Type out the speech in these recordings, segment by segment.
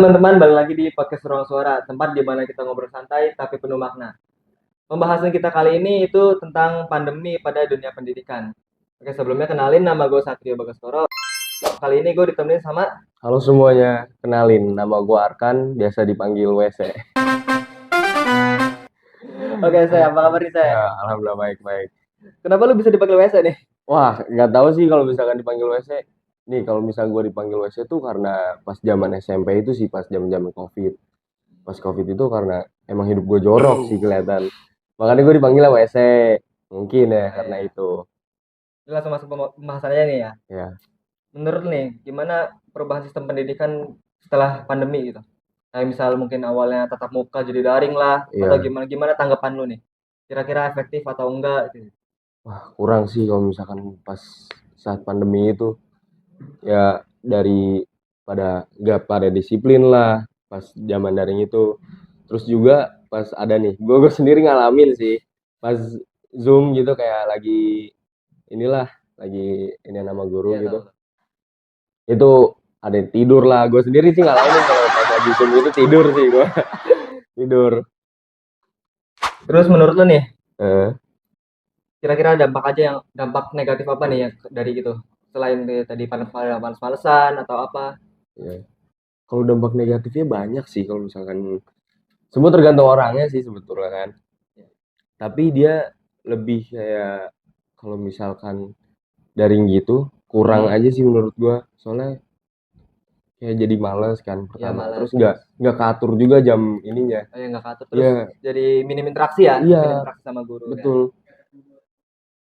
teman-teman, balik lagi di podcast Ruang Suara, tempat di mana kita ngobrol santai tapi penuh makna. Pembahasan kita kali ini itu tentang pandemi pada dunia pendidikan. Oke, sebelumnya kenalin, nama gue Satrio Bagaskoro. Kali ini gue ditemenin sama. Halo semuanya, kenalin nama gue Arkan, biasa dipanggil WC. Oke, saya apa kabar nih saya? Ya, alhamdulillah baik-baik. Kenapa lu bisa dipanggil WC nih? Wah, nggak tahu sih kalau misalkan dipanggil WC. Nih, kalau misalkan gue dipanggil WC tuh karena pas zaman SMP itu sih, pas zaman COVID. Pas COVID itu karena emang hidup gue jorok sih kelihatan. Makanya gue dipanggil WC. Mungkin ya karena itu. Ini langsung masuk pembahasannya nih ya. Ya. Menurut lu nih, gimana perubahan sistem pendidikan setelah pandemi gitu? Kayak misal mungkin awalnya tatap muka jadi daring lah, atau Iya. gimana tanggapan lu nih? Kira-kira efektif atau enggak gitu? Wah, kurang sih kalau misalkan pas saat pandemi itu. Ya dari nggak pada disiplin lah pas zaman daring itu. Terus juga pas ada nih, gue sendiri ngalamin sih pas Zoom gitu kayak lagi inilah lagi ini nama guru Iya, gitu. tahu. Itu ada yang tidur lah. Gue sendiri sih ngalamin kalau pas lagi Zoom itu tidur sih gue. Tidur. Terus menurut lu nih, Eh, kira-kira dampak negatif apa nih yang dari gitu? Selain tadi panas-panasan atau apa? ya. Kalau dampak negatifnya banyak sih kalau misalkan semua tergantung orangnya sih sebetulnya kan. Tapi dia lebih kayak kalau misalkan daring gitu kurang aja sih menurut gua, soalnya kayak jadi males kan Ya pertama, malah terus nggak katur juga jam ininya. yang nggak katur terus Iya, jadi minim interaksi ya, iya, minim interaksi sama guru ya. betul.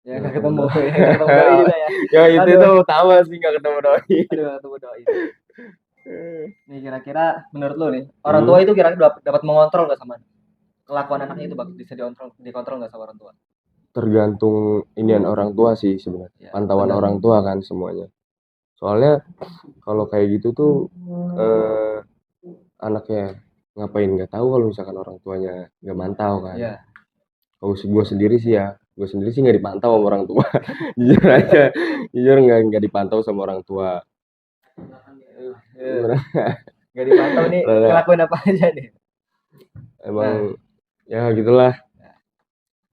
Ya Nggak nggak ketemu ketemu, doi. ya nggak ketemu doi juga ya. Ya itu Aduh, utama sih, nggak ketemu doi. aduh nggak ketemu doi. Nih kira-kira menurut lu nih, orang Hmm, tua itu kira-kira dapat mengontrol nggak sama kelakuan anaknya itu, Bang? Bisa dikontrol nggak sama orang tua? tergantung inian orang tua sih sebenarnya, Ya, pantauan benar. orang tua kan semuanya. Soalnya kalau kayak gitu tuh eh, anaknya ngapain nggak tahu kalau misalkan orang tuanya nggak mantau kan. Iya. Kalau gue sendiri sih ya, gue sendiri sih nggak dipantau sama orang tua. Jujur aja, jujur nggak dipantau sama orang tua. Eh, nggak dipantau nih Karena ngelakuin apa aja nih. Nah, emang ya gitulah.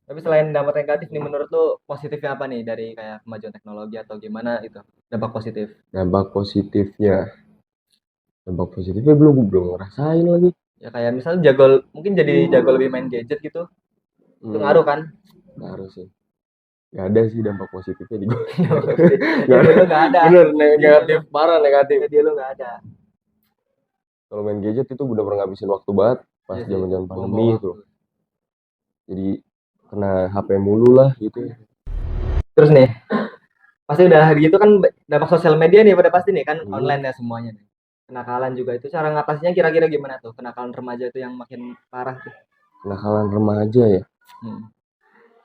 tapi selain dampak negatif nih, menurut lu positifnya apa nih dari kayak kemajuan teknologi atau gimana itu? Dampak positif. Dampak positifnya, dampak positifnya belum ngerasain lagi. Ya kayak misalnya mungkin jadi jago lebih main gadget gitu. Itu Hmm, ngaruh kan? nggak harus sih. Nggak ada sih dampak positifnya di gue. Ya Nggak di ada. lu nggak ada. Bener, Di negatif, lu, parah negatif. di lu nggak ada. Kalau main gadget itu bener-bener ngabisin waktu banget pas Iya sih, zaman-zaman pandemi buang-buang itu. waktu. Jadi kena HP mulu lah gitu. Terus nih, pasti udah gitu kan dampak sosial media nih pada pasti nih kan Hmm, online ya semuanya nih. Kenakalan juga itu cara ngatasinya kira-kira gimana tuh? Kenakalan remaja itu yang makin parah tuh. kenakalan remaja ya. Hmm.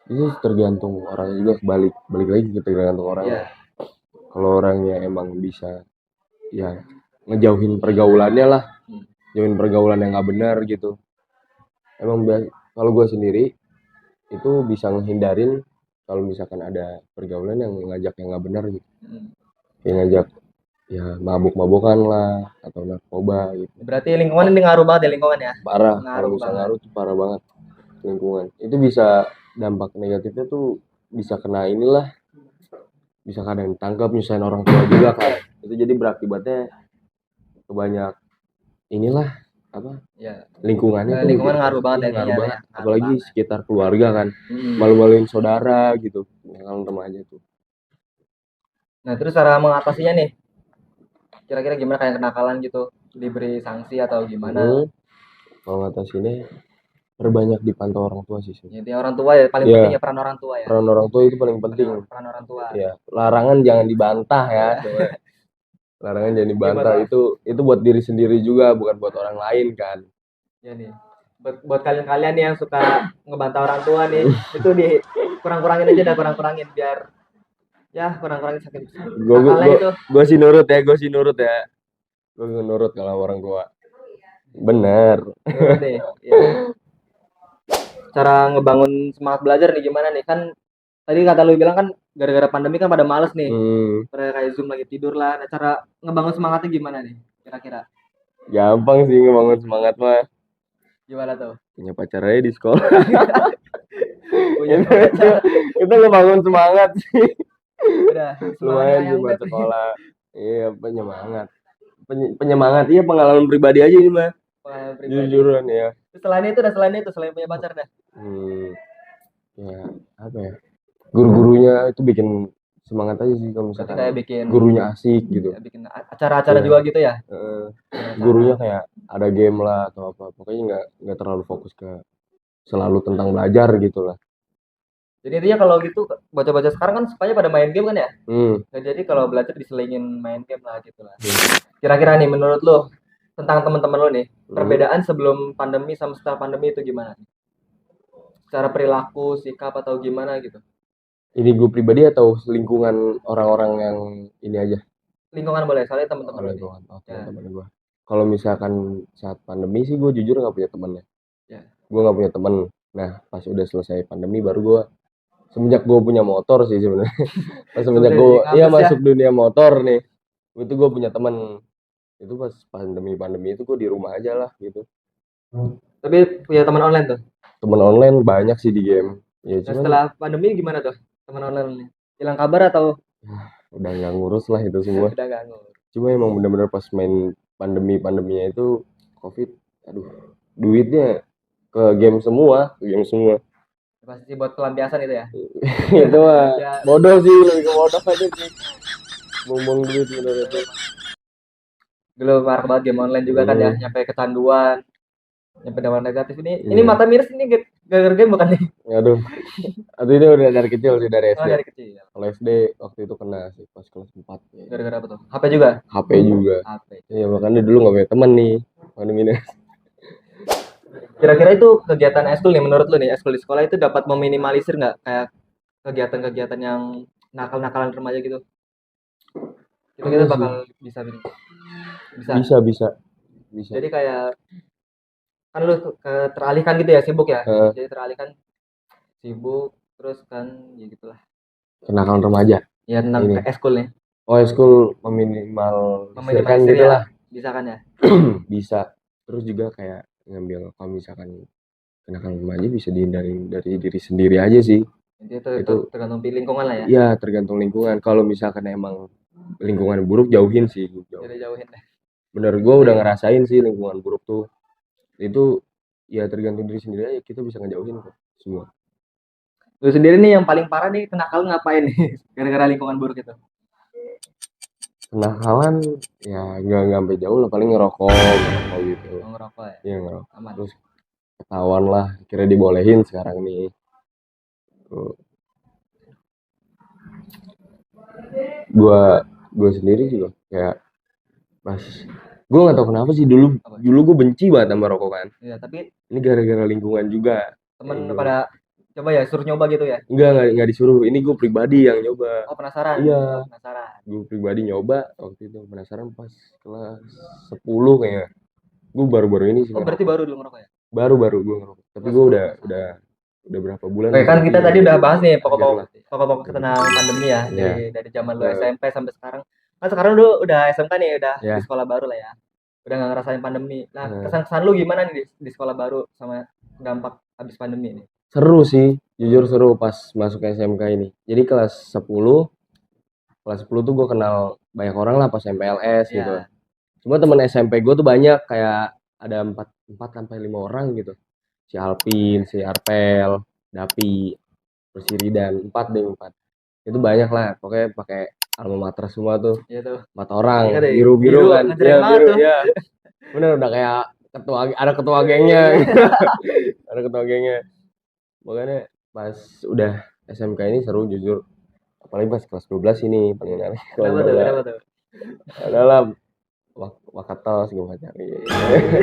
Itu tergantung orangnya juga, balik lagi ke tergantung orangnya. Iya. Kalau orangnya emang bisa ya ngejauhin pergaulannya lah, Hmm. jauhin pergaulan yang nggak benar gitu. Emang kalau gue sendiri itu bisa ngehindarin kalau misalkan ada pergaulan yang ngajak yang nggak benar gitu, Hmm. yang ngajak ya mabuk-mabukan lah atau narkoba gitu. Berarti lingkungan ini ngaruh banget ya, lingkungan ya. Parah, kalau Ngaruh bisa banget. ngaruh tuh parah banget lingkungan. Itu bisa dampak negatifnya tuh bisa kena inilah, bisa kadang ditangkap nyusahin orang tua juga kan. Itu jadi berakibatnya ke banyak inilah apa Ya. lingkungannya tuh Lingkungan jadi ngaruh banget ya ngaruh kayaknya banget, ya. Ngaruh apalagi banget. sekitar keluarga kan, Hmm. malu-maluin saudara gitu kalau remaja tuh. Nah, terus cara mengatasinya nih, kira-kira gimana kayak kenakalan gitu? Diberi sanksi atau gimana? Hmm, kalau ngatasinnya perbanyak dipantau orang tua sih Ya, intinya orang tua ya, paling penting ya, ya peran orang tua ya. peran orang tua itu paling penting Peran orang tua. ya. Larangan jangan dibantah ya, Ya, coba. Larangan jangan ya dibantah, itu buat diri sendiri juga, bukan buat orang lain kan. ya nih. Buat kalian-kalian nih yang suka ngebantah orang tua nih, itu kurang-kurangin aja dah, kurang-kurangin biar ya kurang-kurangin sakit nakalnya itu. Gue sih nurut ya, gue nurut kalau orang tua. Bener. Menurut nih, ya. Cara ngebangun semangat belajar nih gimana nih? Kan tadi kata lu bilang kan gara-gara pandemi kan pada males nih. Hmm, Pada kayak Zoom lagi tidur lah. Nah, cara ngebangun semangatnya gimana nih? Kira-kira. Gampang sih ngebangun semangat mah. Gimana tuh? Punya pacar aja di sekolah. Punya itu, pacar. itu ngebangun semangat sih. Udah, semangat Lumayan sih ayang buat beb. sekolah. Iya, penyemangat. Penyemangat, iya pengalaman pribadi aja ini mah. Pengalaman pribadi. Jujuran ya. Terus selain itu, selain punya pacar dah. Hmm, ya apa ya? Guru-gurunya itu bikin semangat aja sih kalau Berarti misalkan kayak bikin gurunya asik gitu. ya, bikin acara-acara Iya. juga gitu ya. Bikin Gurunya acara. kayak ada game lah atau apa. Pokoknya nggak terlalu fokus ke selalu tentang belajar gitu lah. Jadi intinya kalau gitu bocah-bocah sekarang kan sukanya pada main game kan ya. Hmm. Nah, jadi kalau belajar diselingin main game lah gitu lah. Kira-kira nih menurut lo tentang teman-teman lo nih, perbedaan sebelum pandemi sama setelah pandemi itu gimana? Secara perilaku, sikap atau gimana gitu. Ini gue pribadi atau lingkungan orang-orang yang ini aja? Lingkungan boleh, soalnya teman-teman Oh, lo nih. lingkungan. Oh, Ya, teman-teman gue. Kalau misalkan saat pandemi sih gue jujur nggak punya teman ya. ya. Gue nggak punya teman. Nah, pas udah selesai pandemi baru gue semenjak gue punya motor sih sebenarnya. Pas semenjak Sudah gue jadi iya ngabis ya. masuk dunia motor nih, itu gue punya teman. Itu pas pandemi itu gue di rumah aja lah gitu. Tapi punya teman online tuh. Teman online banyak sih di game. Ya Nah, cuman setelah pandemi gimana tuh teman online nih? Hilang kabar atau udah nggak ngurus lah itu semua. udah gak ngurus? Cuma emang bener-bener pas main pandeminya itu COVID, aduh, duitnya ke game semua, ke game semua. Pasti buat pelampiasan itu ya. Itu mah Ya, bodoh sih, lebih ke bodoh aja sih. Buang-buang duit bener itu. dulu marak banget game online juga kan ya, Hmm, nyampe kecanduan, nyampe dampak negatif ini iya. mata miris ini gara-gara game bukan nih? Aduh, aduh itu udah dari kecil sih dari Oh SD. dari kecil. Kalau SD waktu itu kena sih pas kelas 4. Gara-gara apa tuh? HP juga? HP juga. HP. Iya makanya dulu nggak punya teman nih. Pandemi ini. Kira-kira itu kegiatan eskul nih menurut lu nih, eskul di sekolah itu dapat meminimalisir nggak kayak kegiatan-kegiatan yang nakal-nakalan remaja gitu? Kita kita Iya sih. bakal bisa bisa. Bisa. Jadi kayak kan lu teralihkan gitu ya, sibuk ya. Eh, Jadi teralihkan sibuk terus kan ya gitulah. kenakalan remaja Ya tentang ini. ke eskul nih. Oh, school meminimalisirkan Meminimalisir gitu ya. lah. Bisa kan ya? Bisa. Terus juga kayak ngambil kalau misalkan kenakalan remaja bisa dihindari dari diri sendiri aja sih. Jadi itu Itu tergantung lingkungan lah ya. ya tergantung lingkungan. Kalau misalkan emang lingkungan buruk jauhin sih. Jadi jauhin deh. Bener gue udah ngerasain sih lingkungan buruk tuh. Itu ya tergantung diri sendiri aja kita bisa ngejauhin kok semua. Lu sendiri nih yang paling parah nih kenakalan ngapain nih gara-gara lingkungan buruk itu? Kenakalan ya nggak sampai jauh lah paling ngerokok gitu. Oh, ngerokok ya. Iya ngerokok. Aman. Terus ketahuan lah kira dibolehin sekarang nih. Tuh. Gua sendiri juga kayak pas gue nggak tahu kenapa sih dulu gue benci banget sama rokok kan. Iya, tapi Ini gara-gara lingkungan juga. temen Gitu. pada coba ya suruh nyoba gitu ya. Enggak disuruh. Ini gue pribadi yang nyoba. Oh, penasaran. Iya. Oh, penasaran. Gue pribadi nyoba waktu itu penasaran pas kelas 10 kayaknya. Gue baru-baru ini sih Oh, berarti ngerokok. baru dulu ngerokok ya? Baru gue ngerokok. Tapi gue udah berapa bulan. Oke, kan kita tadi udah bahas nih Ajar lah. pokok-pokok tentang pandemi ya. Iya. Dari zaman lu Nah. SMP sampai sekarang. Kan sekarang lu udah SMK nih, udah Iya. di sekolah baru lah ya. Udah nggak ngerasain pandemi. Nah, Nah. kesan-kesan lu gimana nih di sekolah baru sama dampak habis pandemi ini? Seru sih, jujur seru pas masuk SMK ini. Jadi kelas 10 tuh gue kenal banyak orang lah pas MPLS gitu. Iya. Cuma temen SMP gue tuh banyak kayak ada 4 sampai 5 orang gitu. Si Alvin, si Arpel, Dapi, terus si Ridan, 4. Itu banyak lah, pokoknya pakai alma mater semua tuh. Iya tuh. 4 orang, Ingat ya, biru biru, kan. ngejreng Iya, banget biru tuh. ya. Bener udah kayak ada ketua gengnya. Ada ketua gengnya. Makanya pas udah SMK ini seru jujur. Apalagi pas kelas 12 ini paling menarik. Kenapa tuh? Kenapa tuh? Adalah Wakatos gue pacarin.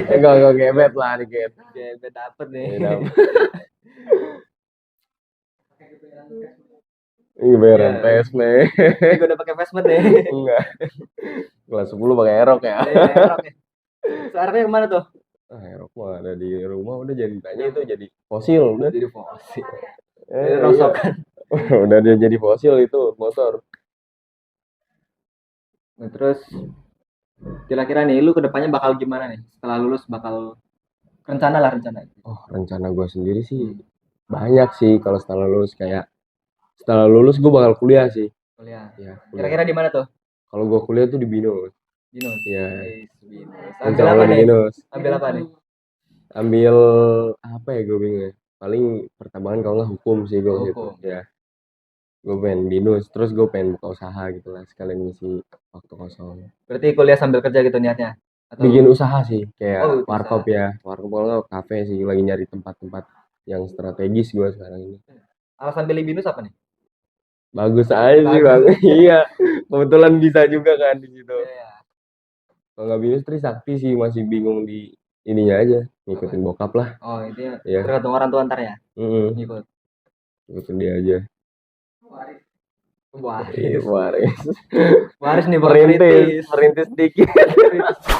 Enggak gebet lah dikit. Gebet dapet nih. Ya, dapet. Ini bayaran Iya. tes nih. Gue udah pakai Fastmed nih. Enggak. Kelas 10 pakai erok ya. Iya, erok ya. Sekarang kemana tuh? Erok mah ada di rumah udah jadi tanya itu jadi fosil udah. Jadi fosil. Jadi Jadi rongsokan. udah dia jadi fosil itu motor. Nah, terus Kira-kira nih lu kedepannya bakal gimana nih setelah lulus, bakal rencana lah, rencana. Oh, rencana gue sendiri sih banyak sih kalau setelah lulus, kayak setelah lulus gue bakal kuliah sih. Kuliah. Ya, kuliah. Kira-kira di mana tuh? Kalau gue kuliah tuh di BINUS. Binus. Ya, Binus. insya Ambil apa Allah di nih? BINUS. Ambil apa nih? Ambil apa ya, gue bingung ya. Paling pertambangan kalau nggak hukum sih gue Oh, situ. hukum. Ya, gue pengen BINUS, terus gue pengen buka usaha gitu lah, sekalian ngisi waktu kosong. Berarti kuliah sambil kerja gitu niatnya? Bikin Atau usaha sih, kayak oh warkop bisa. ya. Warkop kalau kafe sih, lagi nyari tempat-tempat yang strategis gue sekarang ini. Alasan pilih Binus apa nih? Bagus aja sih Bagus. bang. Iya, kebetulan bisa juga kan di situ. Iya. Kalau nggak binus Trisakti sih, masih bingung di ininya aja, Apa? ngikutin bokap lah. Oh, intinya Ya, tergantung orang tua ntar ya. mm Ngikut. ngikutin dia aja. Iya, Waris. waris. Waris nih Merintis, kritis. merintis dikit.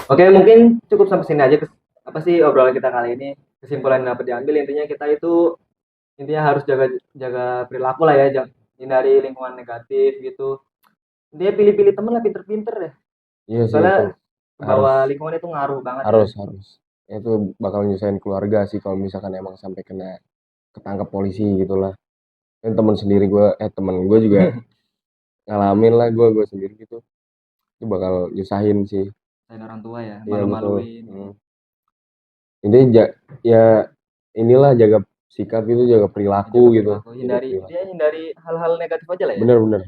Oke, mungkin cukup sampai sini aja apa sih obrolan kita kali ini. Kesimpulan yang dapat diambil intinya kita itu intinya harus jaga jaga perilaku lah ya, hindari lingkungan negatif gitu. Intinya pilih-pilih temen lah, pinter-pinter deh. Iya sih, itu Soalnya harus, bahwa lingkungan itu ngaruh banget kan. harus. Itu bakal nyusahin keluarga sih kalau misalkan emang sampai kena ketangkep polisi gitulah. Kan temen sendiri gue, temen gue juga ngalamin lah, gue sendiri gitu. Itu bakal nyusahin sih. Selain orang tua ya, Iya betul. malu-maluin. Intinya ya inilah, jaga sikap gitu, jaga perilaku Jaga gitu. perilaku, Jaga hindari perilaku. dia hindari hal-hal negatif aja lah ya. Bener-bener.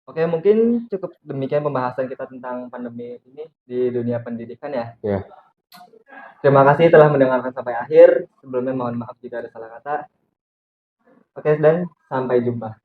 Oke, mungkin cukup demikian pembahasan kita tentang pandemi ini di dunia pendidikan ya. Ya. Terima kasih telah mendengarkan sampai akhir. Sebelumnya mohon maaf jika ada salah kata. Oke, dan sampai jumpa.